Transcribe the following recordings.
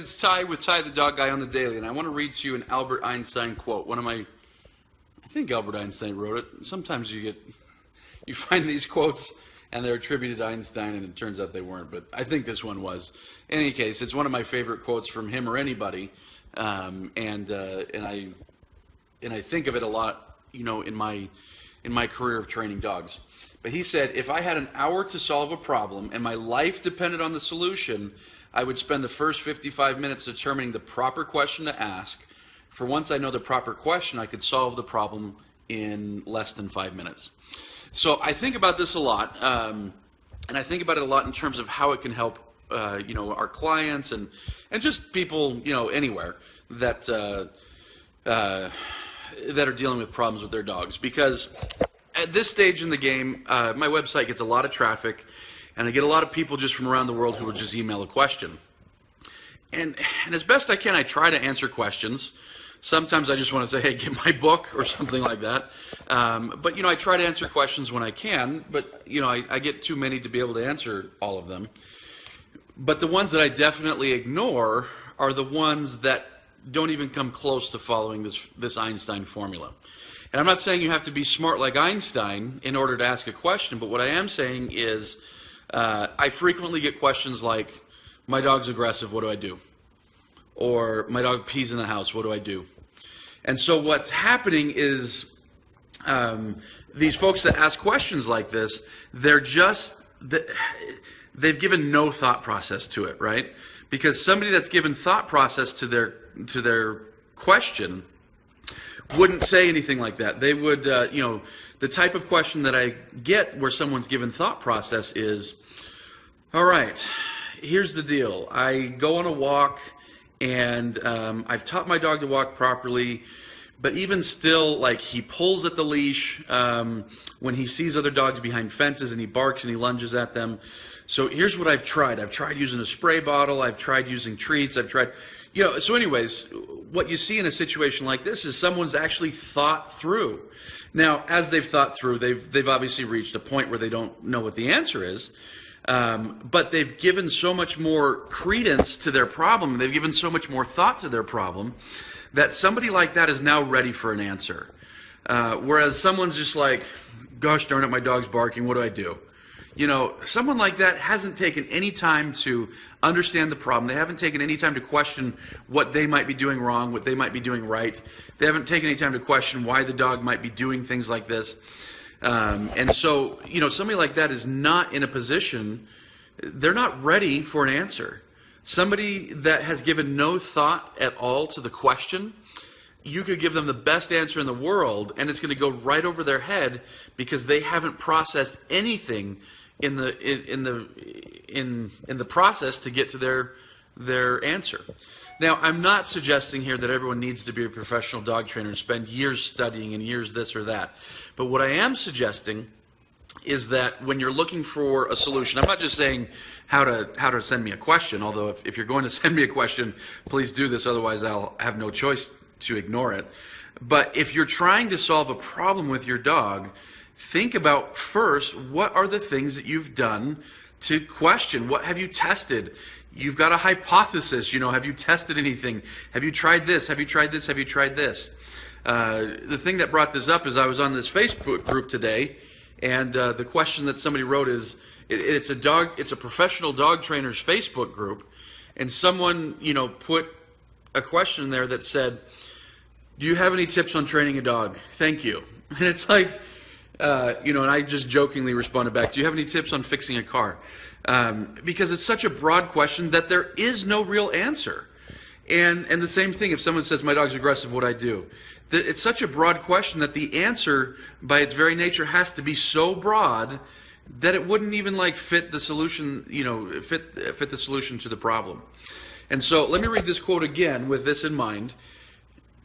It's Ty with Ty the Dog Guy on the Daily, and I want to read to you an Albert Einstein quote. I think Albert Einstein wrote it. Sometimes you find these quotes and they're attributed to Einstein, and it turns out they weren't, but I think this one was. In any case, it's one of my favorite quotes from him or anybody, and I think of it a lot, in my career of training dogs. But he said, if I had an hour to solve a problem and my life depended on the solution, I would spend the first 55 minutes determining the proper question to ask. For once I know the proper question, I could solve the problem in less than 5 minutes. So I think about this a lot, and I think about it a lot in terms of how it can help, our clients and just people, anywhere that are dealing with problems with their dogs. Because at this stage in the game, my website gets a lot of traffic, and I get a lot of people just from around the world who would just email a question. And as best I can, I try to answer questions. Sometimes I just want to say, hey, get my book or something like that. But, I try to answer questions when I can, but, I get too many to be able to answer all of them. But the ones that I definitely ignore are the ones that don't even come close to following this Einstein formula. And I'm not saying you have to be smart like Einstein in order to ask a question, but what I am saying is I frequently get questions like, my dog's aggressive, what do I do? Or my dog pees in the house, what do I do? And so what's happening is these folks that ask questions like this, they've given no thought process to it, right? Because somebody that's given thought process to their question wouldn't say anything like that. They would, the type of question that I get where someone's given thought process is, all right, here's the deal. I go on a walk, and I've taught my dog to walk properly, but even still, like, he pulls at the leash when he sees other dogs behind fences, and he barks and he lunges at them. So here's what I've tried. I've tried using a spray bottle. I've tried using treats. I've tried, so anyways, what you see in a situation like this is someone's actually thought through. Now, as they've thought through, they've obviously reached a point where they don't know what the answer is. But they've given so much more credence to their problem, they've given so much more thought to their problem, that somebody like that is now ready for an answer. Whereas someone's just like, gosh darn it, my dog's barking, what do I do? Someone like that hasn't taken any time to understand the problem. They haven't taken any time to question what they might be doing wrong, what they might be doing right. They haven't taken any time to question why the dog might be doing things like this. And so, somebody like that is not in a position, they're not ready for an answer. Somebody that has given no thought at all to the question, you could give them the best answer in the world, and it's going to go right over their head because they haven't processed anything in the process to get to their answer. Now, I'm not suggesting here that everyone needs to be a professional dog trainer and spend years studying and years this or that. But what I am suggesting is that when you're looking for a solution, I'm not just saying how to send me a question, although if you're going to send me a question, please do this, otherwise I'll have no choice to ignore it. But if you're trying to solve a problem with your dog, think about first, what are the things that you've done to question? What have you tested? You've got a hypothesis, have you tested anything? Have you tried this? Have you tried this? Have you tried this? The thing that brought this up is I was on this Facebook group today, and the question that somebody wrote is, it's a professional dog trainers Facebook group, and someone, put a question there that said, do you have any tips on training a dog? Thank you. And it's like, and I just jokingly responded back, do you have any tips on fixing a car? Because it's such a broad question that there is no real answer. And the same thing, if someone says, my dog's aggressive, what do I do? It's such a broad question that the answer, by its very nature, has to be so broad that it wouldn't even fit the solution, fit the solution to the problem. And so let me read this quote again with this in mind.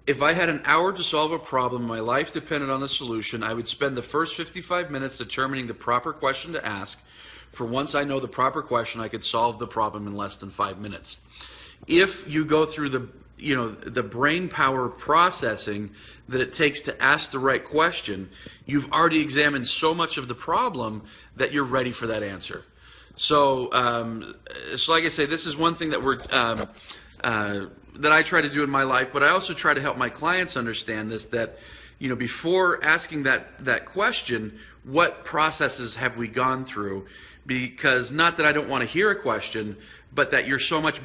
If I had an hour to solve a problem, my life depended on the solution, I would spend the first 55 minutes determining the proper question to ask. For once I know the proper question, I could solve the problem in less than 5 minutes. If you go through the brain power processing that it takes to ask the right question, you've already examined so much of the problem that you're ready for that answer. So like I say, this is one thing that we're that I try to do in my life, but I also try to help my clients understand this, that, before asking that question, what processes have we gone through? Because not that I don't want to hear a question, but that you're so much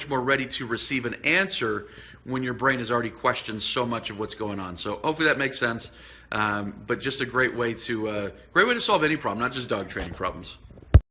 more ready to receive an answer when your brain has already questioned so much of what's going on. So hopefully that makes sense. But just a great way to solve any problem, not just dog training problems.